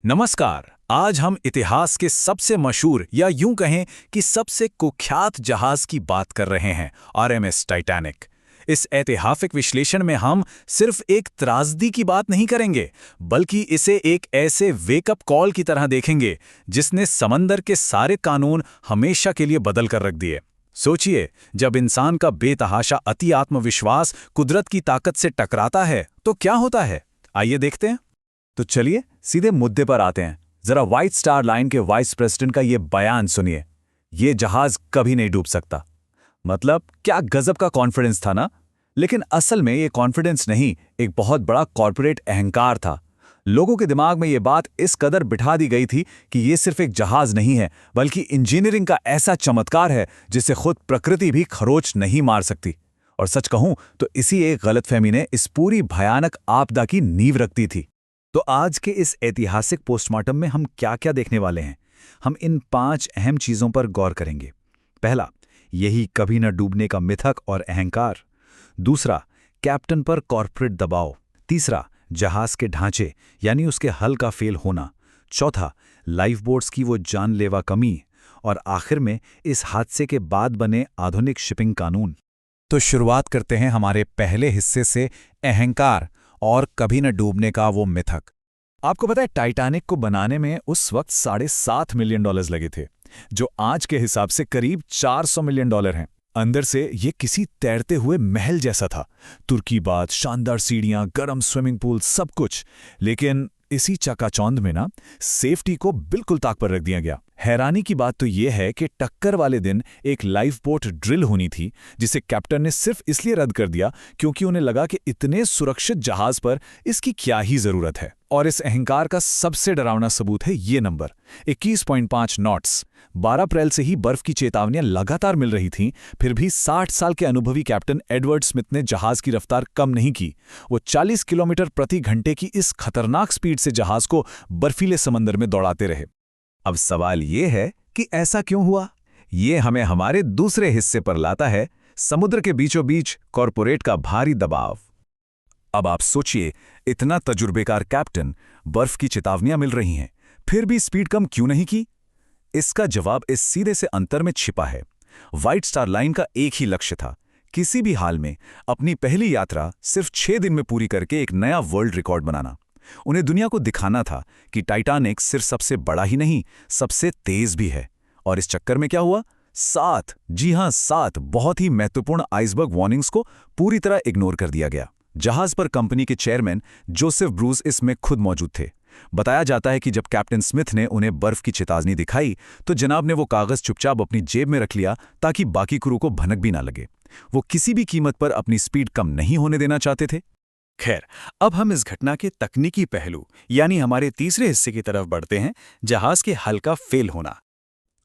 नमस्कार। आज हम इतिहास के सबसे मशहूर या यूं कहें कि सबसे कुख्यात जहाज की बात कर रहे हैं, आरएमएस टाइटैनिक। इस ऐतिहासिक विश्लेषण में हम सिर्फ एक त्रासदी की बात नहीं करेंगे, बल्कि इसे एक ऐसे वेकअप कॉल की तरह देखेंगे जिसने समंदर के सारे कानून हमेशा के लिए बदल कर रख दिए। सोचिए, जब इंसान का बेतहाशा अति आत्मविश्वास कुदरत की ताकत से टकराता है तो क्या होता है, आइए देखते हैं। तो चलिए सीधे मुद्दे पर आते हैं। जरा व्हाइट स्टार लाइन के वाइस प्रेसिडेंट का ये बयान सुनिए। ये जहाज कभी नहीं डूब सकता। मतलब क्या गजब का कॉन्फिडेंस था ना। लेकिन असल में ये कॉन्फिडेंस नहीं, एक बहुत बड़ा कॉर्पोरेट अहंकार था। लोगों के दिमाग में ये बात इस कदर बिठा दी गई थी कि ये सिर्फ एक जहाज नहीं है, बल्कि इंजीनियरिंग का ऐसा चमत्कार है जिसे खुद प्रकृति भी खरोच नहीं मार सकती। और सच कहूं तो इसी एक गलतफहमी ने इस पूरी भयानक आपदा की नींव रख दी थी। तो आज के इस ऐतिहासिक पोस्टमार्टम में हम क्या-क्या देखने वाले हैं? हम इन 5 अहम चीजों पर गौर करेंगे। पहला, यही कभी न डूबने का मिथक और अहंकार। दूसरा, कैप्टन पर कॉर्पोरेट दबाव। तीसरा, जहाज के ढांचे यानी उसके हल का फेल होना। चौथा, लाइफ बोट्स की वो जानलेवा कमी। और आखिर में इस हादसे के बाद बने आधुनिक शिपिंग कानून। तो शुरुआत करते हैं हमारे पहले हिस्से से, अहंकार और कभी न डूबने का वो मिथक। आपको पता है, टाइटैनिक को बनाने में उस वक्त $7.5 मिलियन लगे थे, जो आज के हिसाब से करीब $400 मिलियन हैं। अंदर से ये किसी तैरते हुए महल जैसा था। तुर्की बात, शानदार सीढ़ियां, गर्म स्विमिंग पूल, सब कुछ। लेकिन इसी चकाचौंध में ना, सेफ्टी को बिल्कुल ताक पर रख दिया गया। हैरानी की बात तो यह है कि टक्कर वाले दिन एक लाइफ बोट ड्रिल होनी थी, जिसे कैप्टन ने सिर्फ इसलिए रद्द कर दिया क्योंकि उन्हें लगा कि इतने सुरक्षित जहाज पर इसकी क्या ही जरूरत है। और इस अहंकार का सबसे डरावना सबूत है ये नंबर, 21.5 नॉट्स। 12 अप्रैल से ही बर्फ की चेतावनियां लगातार मिल रही थीं, फिर भी 60 साल के अनुभवी कैप्टन एडवर्ड स्मिथ ने जहाज की रफ्तार कम नहीं की। वो 40 किलोमीटर प्रति घंटे की इस खतरनाक स्पीड से जहाज को बर्फीले समंदर में दौड़ाते रहे। अब सवाल ये है कि ऐसा क्यों हुआ? ये हमें हमारे दूसरे हिस्से पर लाता है, समुद्र के बीचों बीच कॉर्पोरेट का भारी दबाव। अब आप सोचिए, इतना तजुर्बेकार कैप्टन, बर्फ की चेतावनियां मिल रही हैं, फिर भी स्पीड कम क्यों नहीं की? इसका जवाब इस सीधे से अंतर में छिपा है। व्हाइट स्टार लाइन का एक ही लक्ष्य था, किसी भी हाल में अपनी पहली यात्रा सिर्फ 6 दिन में पूरी करके एक नया वर्ल्ड रिकॉर्ड बनाना। उन्हें दुनिया को दिखाना था कि टाइटैनिक सिर्फ सबसे बड़ा ही नहीं, सबसे तेज भी है। और इस चक्कर में क्या हुआ? 7, जी हां 7 बहुत ही महत्वपूर्ण आइसबर्ग वार्निंग्स को पूरी तरह इग्नोर कर दिया गया। जहाज पर कंपनी के चेयरमैन जोसेफ ब्रूस इसमें खुद मौजूद थे। बताया जाता है कि जब कैप्टन स्मिथ ने उन्हें बर्फ की चेतावनी दिखाई तो जनाब ने वो कागज चुपचाप अपनी जेब में रख लिया, ताकि बाकी क्रू को भनक भी ना लगे। वो किसी भी कीमत पर अपनी स्पीड कम नहीं होने देना चाहते थे। खैर, अब हम इस घटना के तकनीकी पहलू यानी हमारे तीसरे हिस्से की तरफ बढ़ते हैं, जहाज के हल का फेल होना।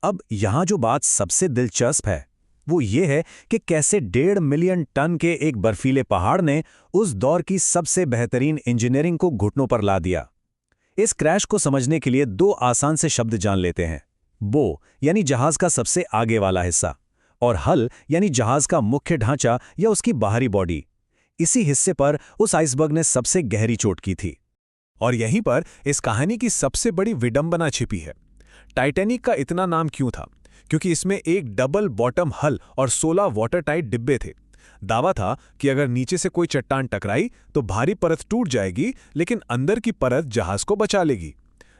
अब यहां जो बात सबसे दिलचस्प है वो ये है कि कैसे 1.5 मिलियन टन के एक बर्फीले पहाड़ ने उस दौर की सबसे बेहतरीन इंजीनियरिंग को घुटनों पर ला दिया। इस क्रैश को समझने के लिए 2 आसान से शब्द जान लेते हैं। बो यानी जहाज का सबसे आगे वाला हिस्सा, और हल यानी जहाज का मुख्य ढांचा या उसकी बाहरी बॉडी। इसी हिस्से पर उस आइसबर्ग ने सबसे गहरी चोट की थी। और यहीं पर इस कहानी की सबसे बड़ी विडंबना छिपी है। टाइटैनिक का इतना नाम क्यों था? क्योंकि इसमें एक डबल बॉटम हल और 16 वाटर टाइट डिब्बे थे। दावा था कि अगर नीचे से कोई चट्टान टकराई तो भारी परत टूट जाएगी, लेकिन अंदर की परत जहाज को बचा लेगी।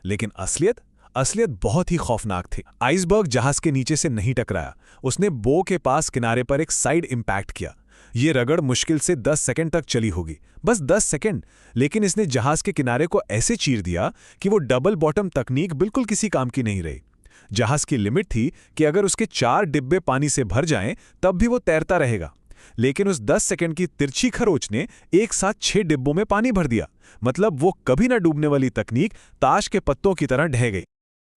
लेकिन असलियत बहुत ही खौफनाक थी। आइसबर्ग जहाज के नीचे से नहीं टकराया, उसने बो के पास किनारे पर एक साइड इंपैक्ट किया। ये रगड़ मुश्किल से 10 सेकंड तक चली होगी, बस 10 सेकंड, लेकिन इसने जहाज के किनारे को ऐसे चीर दिया कि वो डबल बॉटम तकनीक बिल्कुल किसी काम की नहीं रही। जहाज की लिमिट थी कि अगर उसके 4 डिब्बे पानी से भर जाएं तब भी वो तैरता रहेगा, लेकिन उस 10 सेकंड की तिरछी खरोच ने एक साथ 6 डिब्बों में पानी भर दिया। मतलब वो कभी ना डूबने वाली तकनीक ताश के पत्तों की तरह ढह गई।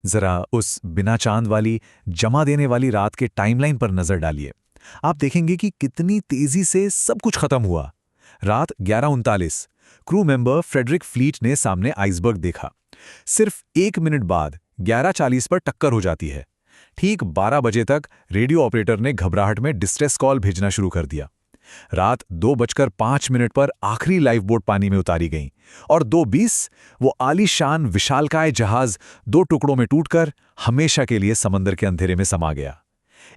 जरा उस बिना चांद वाली, जमा देने वाली रात के टाइमलाइन पर नजर डालिए। आप देखेंगे कि कितनी तेजी से सब कुछ खत्म हुआ। रात 11:39, क्रू मेंबर फ्रेडरिक फ्लीट ने सामने आइसबर्ग देखा। सिर्फ 1 मिनट बाद 11:40 पर टक्कर हो जाती है। ठीक 12 बजे तक रेडियो ऑपरेटर ने घबराहट में डिस्ट्रेस कॉल भेजना शुरू कर दिया। रात 2:05 पर आखिरी लाइफ बोट पानी में उतारी गई और 2:20 वो आलीशान विशालकाय जहाज 2 टुकड़ों में टूटकर हमेशा के लिए समंदर के अंधेरे में समा गया।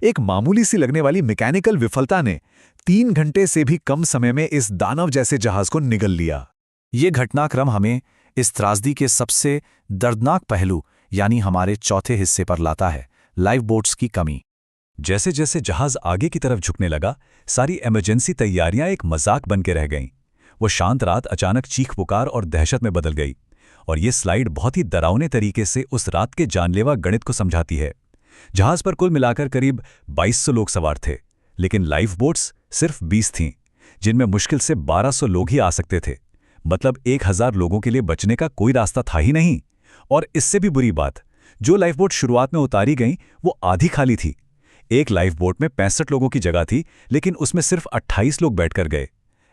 एक मामूली सी लगने वाली मैकेनिकल विफलता ने 3 घंटे से भी कम समय में इस दानव जैसे जहाज को निगल लिया। ये घटनाक्रम हमें इस त्रासदी के सबसे दर्दनाक पहलू यानी हमारे चौथे हिस्से पर लाता है, लाइफ बोट्स की कमी। जैसे जैसे जहाज आगे की तरफ झुकने लगा, सारी इमरजेंसी तैयारियां एक मजाक बन के रह गईं। वो शांत रात अचानक चीख पुकार और दहशत में बदल गई। और ये स्लाइड बहुत ही डरावने तरीके से उस रात के जानलेवा गणित को समझाती है। जहाज पर कुल मिलाकर करीब 2200 लोग सवार थे, लेकिन लाइफ बोट्स सिर्फ 20 थीं, जिनमें मुश्किल से 1200 लोग ही आ सकते थे। मतलब 1000 लोगों के लिए बचने का कोई रास्ता था ही नहीं। और इससे भी बुरी बात, जो लाइफ बोट शुरुआत में उतारी गईं वो आधी खाली थी। एक लाइफ बोट में 65 लोगों की जगह थी, लेकिन उसमें सिर्फ 28 लोग बैठकर गए।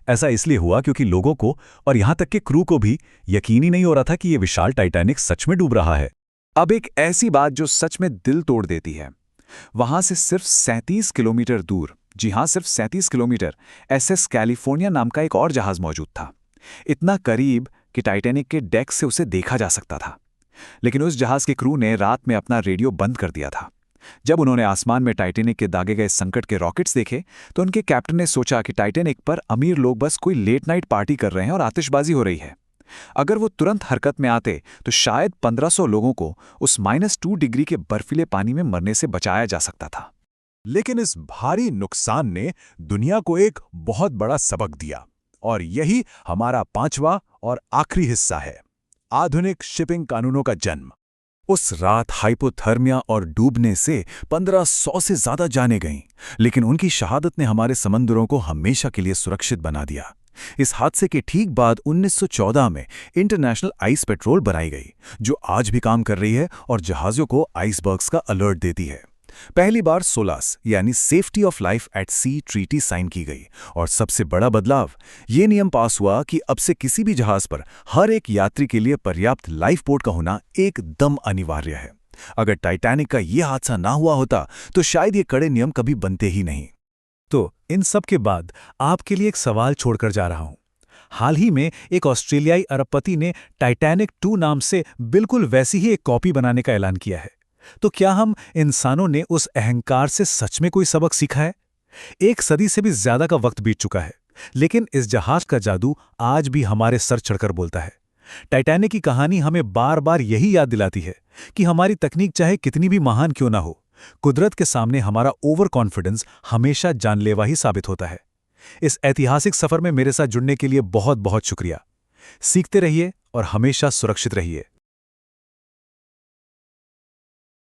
ऐसा इसलिए हुआ क्योंकि लोगों को और यहां तक कि क्रू को भी यकीन ही नहीं हो रहा था कि यह विशाल टाइटैनिक सच में डूब रहा है। अब एक ऐसी बात जो सच में दिल तोड़ देती है। वहां से सिर्फ 37 किलोमीटर दूर, जी हां सिर्फ 37 किलोमीटर, एसएस कैलिफोर्निया नाम का एक और जहाज मौजूद था। इतना करीब कि टाइटैनिक के डेक से उसे देखा जा सकता था। लेकिन उस जहाज के क्रू ने रात में अपना रेडियो बंद कर दिया था। जब उन्होंने आसमान में टाइटैनिक के दागे गए संकट के रॉकेट्स देखे तो उनके कैप्टन ने सोचा कि टाइटैनिक पर अमीर लोग बस कोई लेट नाइट पार्टी कर रहे हैं और आतिशबाजी हो रही है। अगर वो तुरंत हरकत में आते तो शायद 1500 लोगों को उस -2 डिग्री के बर्फीले पानी में मरने से बचाया जा सकता था। लेकिन इस भारी नुकसान ने दुनिया को एक बहुत बड़ा सबक दिया, और यही हमारा 5वां और आखिरी हिस्सा है, आधुनिक शिपिंग कानूनों का जन्म। उस रात हाइपोथर्मिया और डूबने से 1500 से ज्यादा जानें गईं, लेकिन उनकी शहादत ने हमारे समंदरों को हमेशा के लिए सुरक्षित बना दिया। इस हादसे के ठीक बाद 1914 में इंटरनेशनल आइस पेट्रोल बनाई गई, जो आज भी काम कर रही है और जहाज़ों को आइसबर्ग्स का अलर्ट देती है। पहली बार सोलास यानी safety of life at sea treaty sign की गई, और सबसे बड़ा बदलाव ये नियम पास हुआ कि अब से किसी भी जहाज पर हर एक यात्री के लिए पर्याप्त लाइफ बोट का होना एकदम अनिवार्य है। अगर टाइटैनिक का यह हादसा ना हुआ होता तो शायद ये कड़े नियम कभी बनते ही नहीं। तो इन सब के बाद आपके लिए एक सवाल छोड़कर जा रहा हूं। हाल ही में एक ऑस्ट्रेलियाई अरबपति ने टाइटैनिक 2 नाम से बिल्कुल वैसी ही एक कॉपी बनाने का ऐलान किया है। तो क्या हम इंसानों ने उस अहंकार से सच में कोई सबक सीखा है? 1 सदी से भी ज्यादा का वक्त बीत चुका है, लेकिन इस जहाज का जादू आज भी हमारे सर चढ़कर बोलता है। टाइटैनिक की कहानी हमें बार बार यही याद दिलाती है कि हमारी तकनीक चाहे कितनी भी महान क्यों ना हो, कुदरत के सामने हमारा ओवर कॉन्फिडेंस हमेशा जानलेवा ही साबित होता है। इस ऐतिहासिक सफर में मेरे साथ जुड़ने के लिए बहुत बहुत शुक्रिया। सीखते रहिए और हमेशा सुरक्षित रहिए।